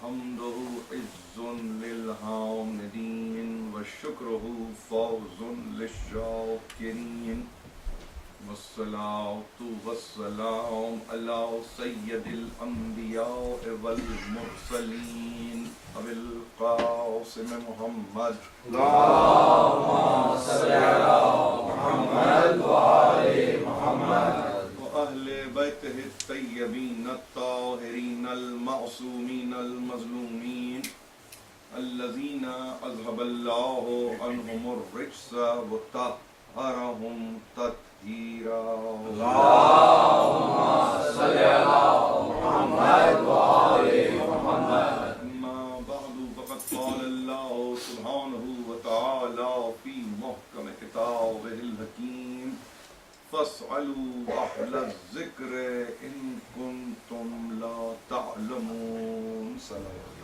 حمده عز للحامدين وشكره فوز للشاكرين والصلاة والسلام على سيد الأنبياء والمرسلين أبي القاسم محمد اللهم صل على محمد وآل محمد وأهل بيته الطيبين الطاهرين المعصومين المظلومين الذين أذهب الله عنهم الرجس وطهرهم تطهيرا. اللهم صل على محمد وآل محمد. أما بعد فقد قال الله سبحانه وتعالى في محكم كتابه الحكيم فاسألوا أهل الذكر إن كنتم لا تعلمون.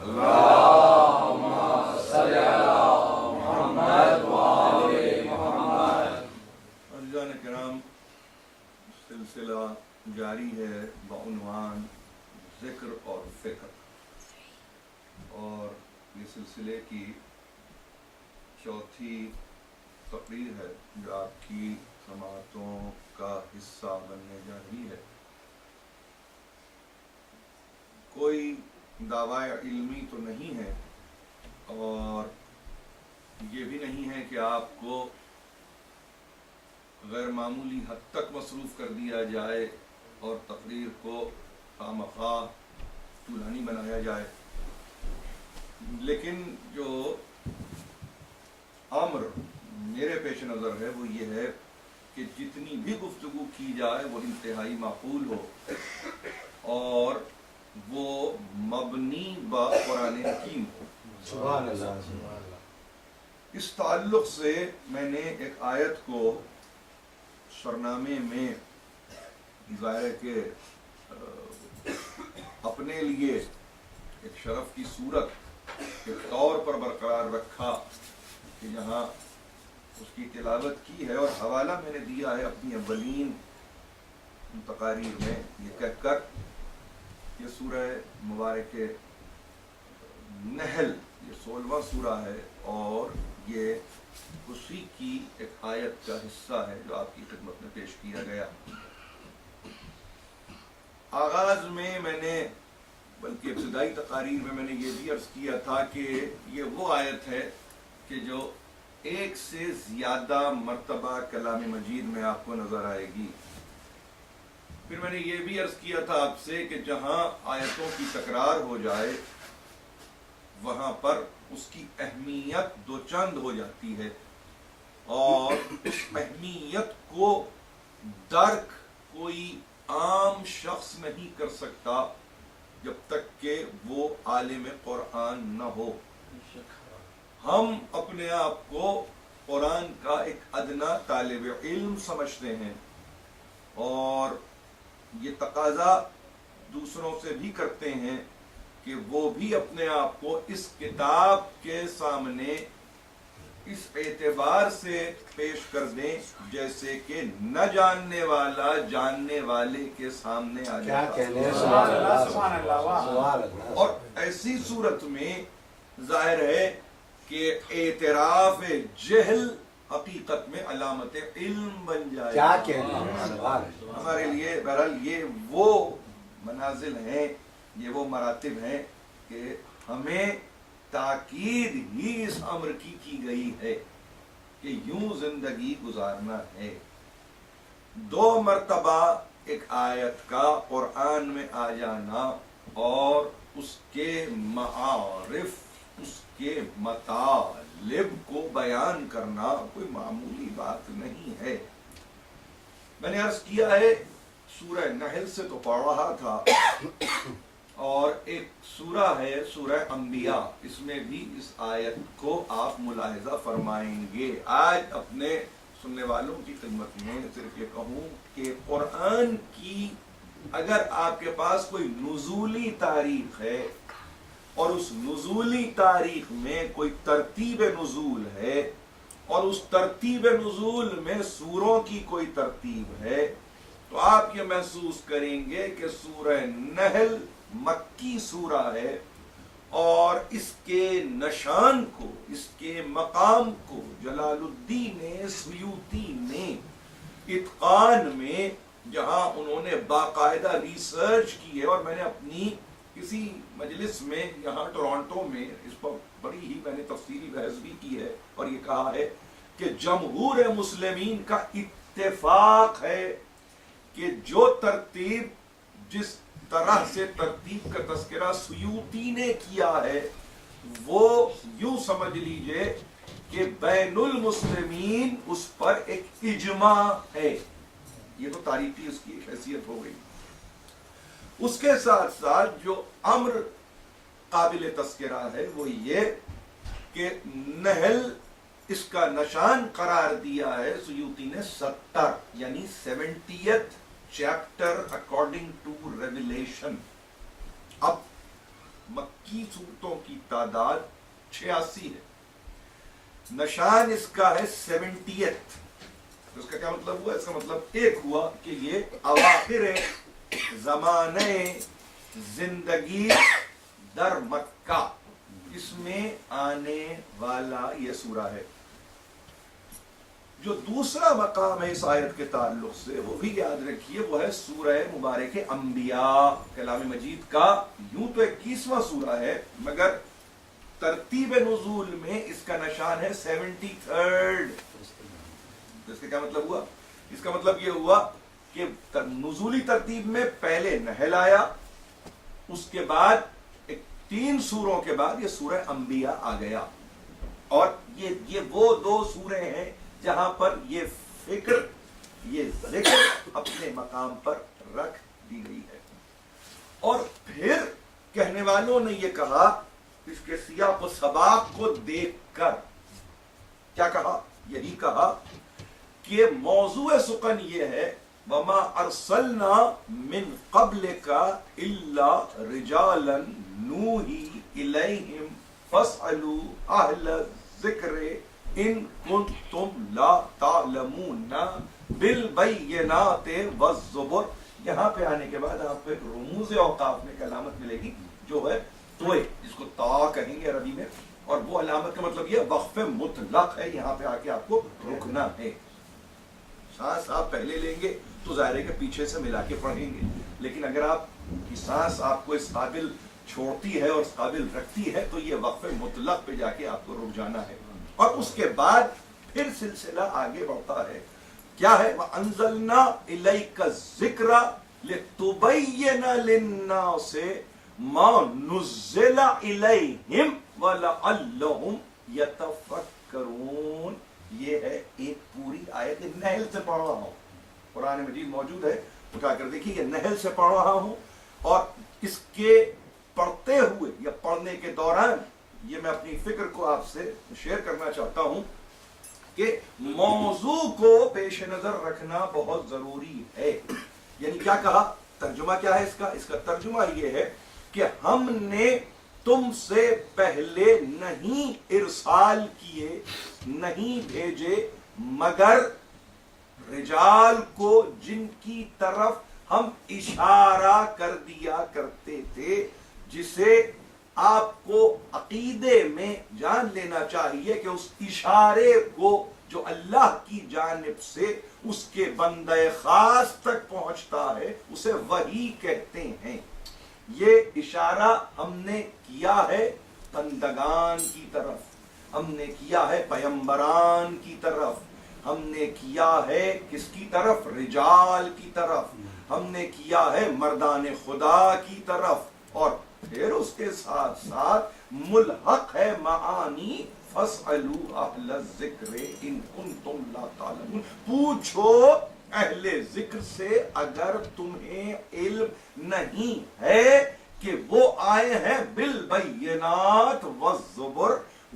اللهم صل على محمد وآل محمد. عزیزان کرام، سلسلہ جاری ہے بعنوان ذکر اور فکر، اور یہ سلسلے کی چوتھی تقریر ہے جو آپ کی سماعتوں کا حصہ بننے جا رہی ہے. کوئی دعوی علمی تو نہیں ہے اور یہ بھی نہیں ہے کہ آپ کو غیر معمولی حد تک مصروف کر دیا جائے اور تقریر کو خواہ طولانی بنایا جائے، لیکن جو امر میرے پیش نظر ہے وہ یہ ہے کہ جتنی بھی گفتگو کی جائے وہ انتہائی معقول ہو اور وہ مبنی با قرآن حکیم ہو. سبحان اللہ. اس تعلق سے میں نے ایک آیت کو سرنامے میں ظاہر ہے کہ اپنے لیے ایک شرف کی صورت کے طور پر برقرار رکھا کہ یہاں اس کی تلاوت کی ہے، اور حوالہ میں نے دیا ہے اپنی اولین تقاریر میں یہ کہہ کر یہ سورہ مبارک نحل یہ 16واں سورہ ہے اور یہ اسی کی ایک آیت کا حصہ ہے جو آپ کی خدمت میں پیش کیا گیا. آغاز میں نے بلکہ ابتدائی تقاریر میں نے یہ بھی عرض کیا تھا کہ یہ وہ آیت ہے کہ جو ایک سے زیادہ مرتبہ کلام مجید میں آپ کو نظر آئے گی. پھر میں نے یہ بھی عرض کیا تھا آپ سے کہ جہاں آیتوں کی تکرار ہو جائے وہاں پر اس کی اہمیت دو چند ہو جاتی ہے، اور اس اہمیت کو درک کوئی عام شخص نہیں کر سکتا جب تک کہ وہ عالم قرآن نہ ہو. ہم اپنے آپ کو قرآن کا ایک ادنا طالب علم سمجھتے ہیں اور یہ تقاضا دوسروں سے بھی کرتے ہیں کہ وہ بھی اپنے آپ کو اس کتاب کے سامنے اس اعتبار سے پیش کر دیں جیسے کہ نہ جاننے والا جاننے والے کے سامنے آ جاتا. اور ایسی صورت میں ظاہر ہے کہ اعتراف جہل حقیقت میں علامت علم بن جائے. ہمارے لیے بہرحال یہ وہ منازل ہیں، یہ وہ مراتب ہیں کہ ہمیں تاکید ہی اس امر کی گئی ہے کہ یوں زندگی گزارنا ہے. 2 مرتبہ ایک آیت کا قرآن میں آ جانا اور اس کے معارف اس کے مطالب کو بیان کرنا کوئی معمولی بات نہیں ہے. میں نے عرض کیا ہے سورہ نحل سے تو پڑھ رہا تھا، اور ایک سورہ ہے سورہ انبیاء، اس میں بھی اس آیت کو آپ ملاحظہ فرمائیں گے. آج اپنے سننے والوں کی خدمت میں صرف یہ کہوں کہ قرآن کی اگر آپ کے پاس کوئی نزولی تاریخ ہے اور اس نزولی تاریخ میں کوئی ترتیب نزول ہے اور اس ترتیب نزول میں سوروں کی کوئی ترتیب ہے تو آپ یہ محسوس کریں گے کہ سورہ نحل مکی سورہ ہے اور اس کے نشان کو، اس کے مقام کو جلال الدین سیوطی نے اتقان میں، جہاں انہوں نے باقاعدہ ریسرچ کی ہے، اور میں نے اپنی کسی مجلس میں یہاں ٹورانٹو میں اس پر بڑی ہی میں نے تفصیلی بحث بھی کی ہے، اور یہ کہا ہے کہ جمہور مسلمین کا اتفاق ہے کہ جو ترتیب، جس طرح سے ترتیب کا تذکرہ سیوطی نے کیا ہے، وہ یوں سمجھ لیجئے کہ بین المسلمین اس پر ایک اجماع ہے۔ یہ تو تاریخی اس کی ایک حیثیت ہو گئی۔ اس کے ساتھ ساتھ جو امر قابل تذکرہ ہے وہ یہ کہ نحل اس کا نشان قرار دیا ہے سیوطی نے 70 یعنی 70th chapter according to revelation. اب مکی صورتوں کی تعداد 86 ہے، نشان اس کا ہے 70th۔ اس کا کیا مطلب ہوا؟ اس کا مطلب ایک ہوا کہ یہ اواخر زمانے زندگی در مکہ، اس میں آنے والا یہ سورہ ہے۔ جو دوسرا مقام ہے اس آیت کے تعلق سے وہ بھی یاد رکھیے، وہ ہے سورہ مبارک انبیاء کلام مجید کا۔ یوں تو 21واں سورہ ہے، مگر ترتیب نزول میں اس کا نشان ہے 73rd۔ اس کا کیا مطلب ہوا؟ اس کا مطلب یہ ہوا کہ نزولی ترتیب میں پہلے نحل آیا، اس کے بعد 3 سوروں کے بعد یہ سورہ انبیاء آ گیا، اور یہ وہ 2 سورے ہیں جہاں پر یہ فکر، یہ ذکر اپنے مقام پر رکھ دی گئی ہے۔ اور پھر کہنے والوں نے یہ کہا، اس کے سیاق و سباق کو دیکھ کر کیا کہا؟ یہی کہا کہ موضوع سخن یہ ہے وَمَا أَرْسَلْنَا مِن قَبْلِكَ إِلَّا رِجَالًا نُوحِي إِلَيْهِمْ فَاسْأَلُوا أَهْلَ الذِّكْرِ إِن كُنتُمْ لَا تَعْلَمُونَ بِالْبَيِّنَاتِ وَالزُّبُرِ۔ یہاں پہ آنے کے بعد آپ کو ایک رموز اوقاف میں ایک علامت ملے گی جو ہے توئے، جس کو تا کہیں گے عربی میں، اور وہ علامت کا مطلب یہ وقف مطلق ہے، یہاں پہ آ کے آپ کو رکنا ہے۔ سانس آپ پہلے لیں گے تو ظاہر ہے کہ پیچھے سے ملا کے پڑھیں گے، لیکن اگر آپ کی سانس آپ کو اس قابل چھوڑتی ہے اور اس قابل رکھتی ہے تو یہ وقف مطلق پہ جا کے آپ کو رک جانا ہے، اور اس کے بعد پھر سلسلہ آگے بڑھتا ہے۔ کیا ہے؟ وَأَنزَلْنَا إِلَيْكَ الذِّكْرَ لِتُبَيِّنَ لِلنَّاسِ مَا نُزِّلَ إِلَيْهِمْ وَلَعَلَّهُمْ يَتَفَكَّرُونَ۔ یہ ہے ایک پوری آیت، نحل سے پڑھ رہا ہوں، قرآن مجید موجود ہے، اٹھا کر دیکھیے، یہ نحل سے پڑھ رہا ہوں، اور اس کے پڑھتے ہوئے یا پڑھنے کے دوران یہ میں اپنی فکر کو آپ سے شیئر کرنا چاہتا ہوں کہ موضوع کو پیش نظر رکھنا بہت ضروری ہے۔ یعنی کیا کہا؟ ترجمہ کیا ہے اس کا؟ اس کا ترجمہ یہ ہے کہ ہم نے تم سے پہلے نہیں ارسال کیے، نہیں بھیجے، مگر رجال کو جن کی طرف ہم اشارہ کر دیا کرتے تھے، جسے آپ کو عقیدے میں جان لینا چاہیے کہ اس اشارے کو جو اللہ کی جانب سے اس کے بندہ خاص تک پہنچتا ہے اسے وحی کہتے ہیں۔ یہ اشارہ ہم نے کیا ہے بندگان کی طرف، ہم نے کیا ہے پیمبران کی طرف، ہم نے کیا ہے کس کی طرف؟ رجال کی طرف، ہم نے کیا ہے مردان خدا کی طرف، اور پھر اس کے ساتھ ساتھ ملحق ہے معانی فَاسْأَلُوا أَهْلَ الذِّكْرِ إِن كُنتُمْ لَا تَعْلَمُونَ۔ پوچھو اہل ذکر سے اگر تمہیں علم نہیں ہے کہ وہ آئے ہیں بالبینات والزبر،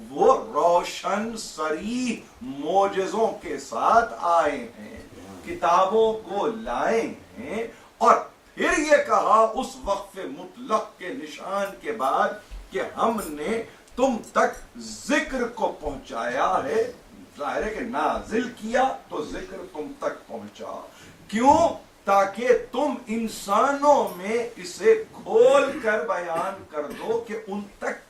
وہ روشن صریح معجزوں کے ساتھ آئے ہیں، کتابوں کو لائے ہیں، اور پھر یہ کہا اس وقف مطلق کے نشان کے بعد کہ ہم نے تم تک ذکر کو پہنچایا ہے۔ ظاہر ہے کہ نازل کیا تو ذکر تم تک پہنچا، کیوں؟ تاکہ تم انسانوں میں اسے کھول کر بیان کر دو کہ ان تک